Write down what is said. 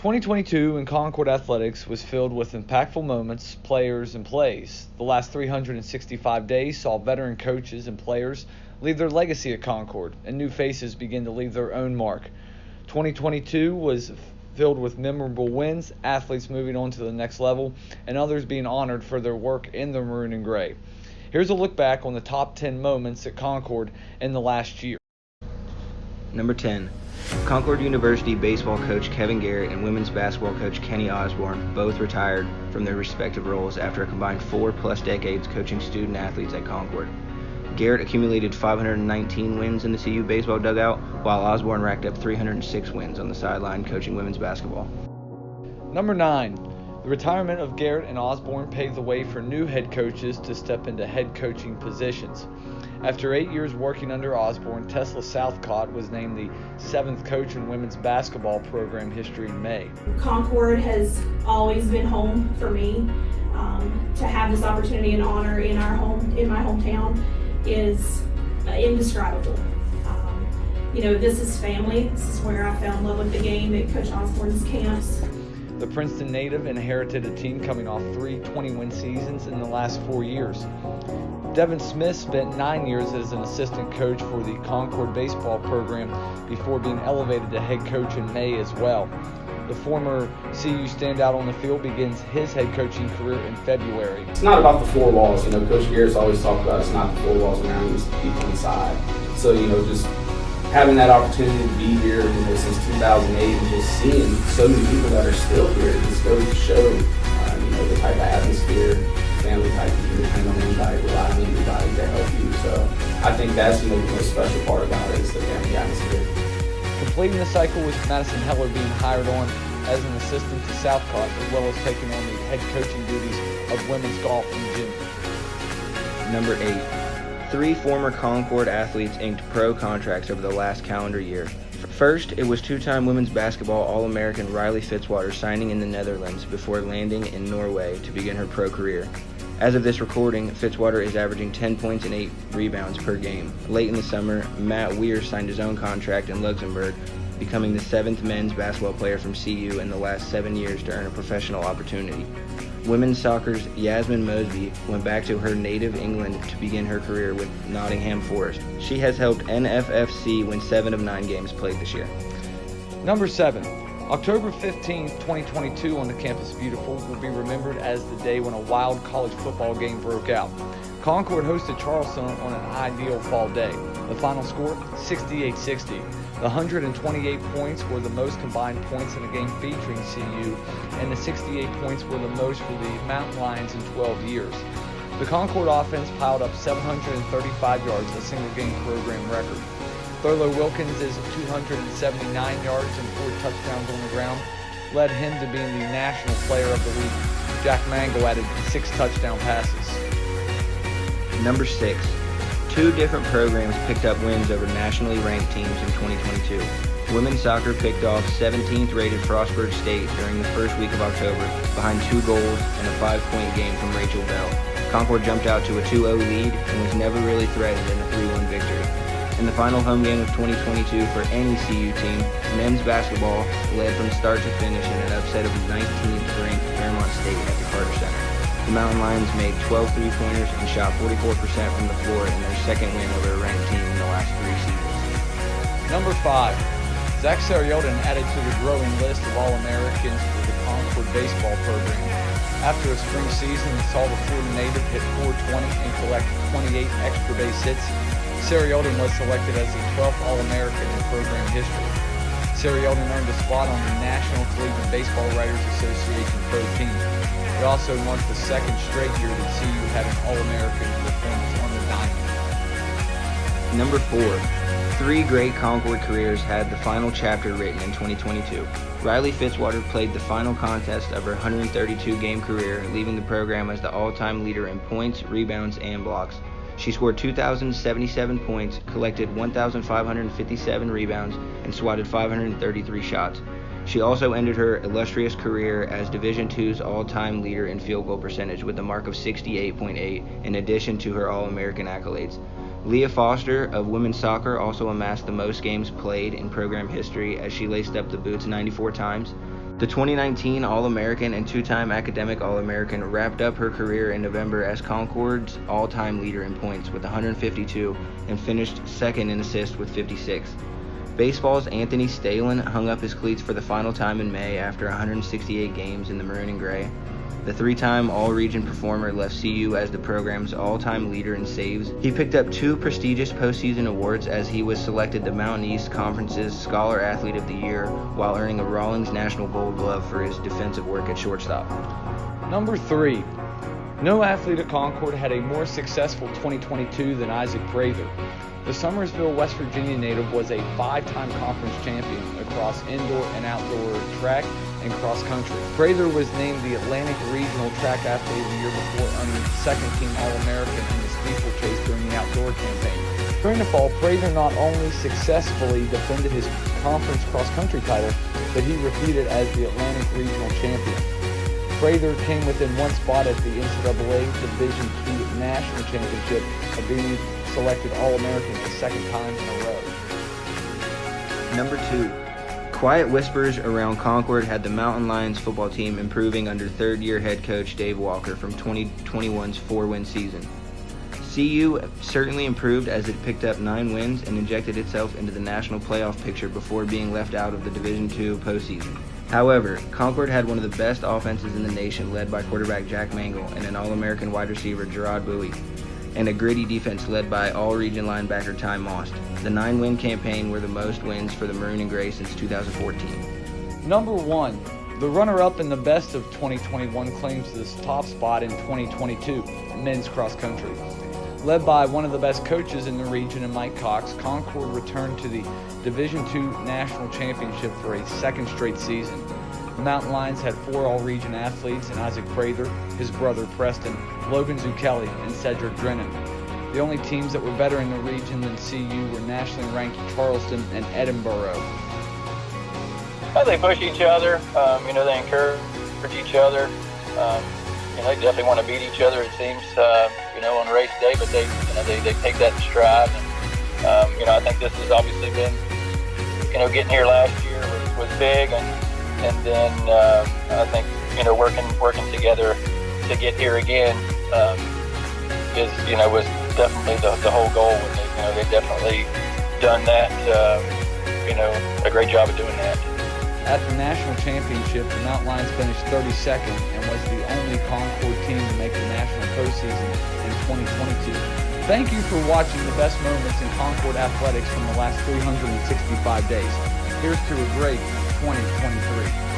2022 in Concord Athletics was filled with impactful moments, players, and plays. The last 365 days saw veteran coaches and players leave their legacy at Concord, and new faces begin to leave their own mark. 2022 was filled with memorable wins, athletes moving on to the next level, and others being honored for their work in the maroon and gray. Here's a look back on the top 10 moments at Concord in the last year. Number 10. Concord University baseball coach Kevin Garrett and women's basketball coach Kenny Osborne both retired from their respective roles after a combined 4+ decades coaching student athletes at Concord. Garrett accumulated 519 wins in the CU baseball dugout, while Osborne racked up 306 wins on the sideline coaching women's basketball. Number 9. The retirement of Garrett and Osborne paved the way for new head coaches to step into head coaching positions. After 8 years working under Osborne, Tesla Southcott was named the 7th coach in women's basketball program history in May. Concord has always been home for me. To have this opportunity and honor in my hometown is indescribable. This is family. This is where I fell in love with the game at Coach Osborne's camps. The Princeton native inherited a team coming off 3 20-win seasons in the last 4 years. Devin Smith spent 9 years as an assistant coach for the Concord baseball program before being elevated to head coach in May as well. The former CU standout on the field begins his head coaching career in February. It's not about the 4 walls. Coach Garrett's always talked about it's not the 4 walls around, it's the people inside. So, just having that opportunity to be here, since 2008 and just seeing so many people that are still here, just goes to show, the type of atmosphere, family type, you can depend on anybody, rely on anybody to help you. So I think that's the most special part about it is the family atmosphere. Completing the cycle was Madison Heller being hired on as an assistant to Southcott, as well as taking on the head coaching duties of women's golf and gym. Number 8. 3 former Concord athletes inked pro contracts over the last calendar year. First, it was 2-time women's basketball All-American Riley Fitzwater signing in the Netherlands before landing in Norway to begin her pro career. As of this recording, Fitzwater is averaging 10 points and 8 rebounds per game. Late in the summer, Matt Weir signed his own contract in Luxembourg, becoming the 7th men's basketball player from CU in the last 7 years to earn a professional opportunity. Women's soccer's Yasmin Mosby went back to her native England to begin her career with Nottingham Forest. She has helped NFFC win 7 of 9 games played this year. Number 7. October 15, 2022 on the Campus Beautiful will be remembered as the day when a wild college football game broke out. Concord hosted Charleston on an ideal fall day. The final score, 68-60. The 128 points were the most combined points in a game featuring CU, and the 68 points were the most for the Mountain Lions in 12 years. The Concord offense piled up 735 yards, a single-game program record. Thurlow Wilkins is 279 yards and 4 touchdowns on the ground, led him to being the National Player of the Week. Jack Mangle added 6 touchdown passes. Number 6. 2 different programs picked up wins over nationally ranked teams in 2022. Women's soccer picked off 17th rated Frostburg State during the first week of October behind 2 goals and a 5-point game from Rachel Bell. Concord jumped out to a 2-0 lead and was never really threatened in a 3-1 victory. In the final home game of 2022 for any CU team, men's basketball led from start to finish in an upset of 19th ranked Fairmont State at the Carter Center. The Mountain Lions made 12 3-pointers and shot 44% from the floor in their second win over a ranked team in the last 3 seasons. Number 5. Zach Sariotin added to the growing list of All-Americans for the Concord baseball program. After a spring season that saw the Florida native hit .420 and collect 28 extra base hits, Sariotin was selected as the 12th All-American in program history. Sariotin earned a spot on the National Collegiate Baseball Writers Association Pro Team. It also marked the 2nd straight year that CU had an All-American performance on the diamond. Number 4. 3 great Concord careers had the final chapter written in 2022. Riley Fitzwater played the final contest of her 132-game career, leaving the program as the all-time leader in points, rebounds, and blocks. She scored 2,077 points, collected 1,557 rebounds, and swatted 533 shots. She also ended her illustrious career as Division II's all-time leader in field goal percentage with a mark of 68.8 in addition to her All-American accolades. Leah Foster of women's soccer also amassed the most games played in program history as she laced up the boots 94 times. The 2019 All-American and two-time Academic All-American wrapped up her career in November as Concord's all-time leader in points with 152 and finished second in assists with 56. Baseball's Anthony Stalin hung up his cleats for the final time in May after 168 games in the maroon and gray. The three-time All-Region performer left CU as the program's all-time leader in saves. He picked up 2 prestigious postseason awards as he was selected the Mountain East Conference's Scholar Athlete of the Year while earning a Rawlings National Gold Glove for his defensive work at shortstop. Number 3. No athlete at Concord had a more successful 2022 than Isaac Prather. The Summersville, West Virginia native was a 5-time conference champion across indoor and outdoor track and cross country. Prather was named the Atlantic Regional Track Athlete of the Year before earning second-team All-American in the steeplechase during the outdoor campaign. During the fall, Prather not only successfully defended his conference cross-country title, but he repeated as the Atlantic Regional Champion. Prather came within 1 spot at the NCAA Division II National Championship of being selected All-American the second time in a row. Number 2. Quiet whispers around Concord had the Mountain Lions football team improving under third-year head coach Dave Walker from 2021's 4-win season. CU certainly improved as it picked up 9 wins and injected itself into the national playoff picture before being left out of the Division II postseason. However, Concord had one of the best offenses in the nation led by quarterback Jack Mangle and an All-American wide receiver Gerard Bowie, and a gritty defense led by All-Region linebacker Ty Most. The 9-win campaign were the most wins for the Maroon and Gray since 2014. Number 1. The runner-up in the best of 2021 claims this top spot in 2022, men's cross country. Led by one of the best coaches in the region in Mike Cox, Concord returned to the Division II National Championship for a second straight season. The Mountain Lions had 4 All-Region athletes in Isaac Prather, his brother Preston, Logan Zucchelli, and Cedric Drennan. The only teams that were better in the region than CU were nationally ranked Charleston and Edinburgh. They push each other, they encourage each other. They definitely want to beat each other, it seems, on race day, but they take that in stride. And, I think this has obviously been, getting here last year was big, and then I think, working together to get here again was definitely the whole goal. And they've definitely done that, a great job of doing that. At the national championship, the Mountain Lions finished 32nd and was the only Concord team to make the national postseason in 2022. Thank you for watching the best moments in Concord athletics from the last 365 days. Here's to a great 2023.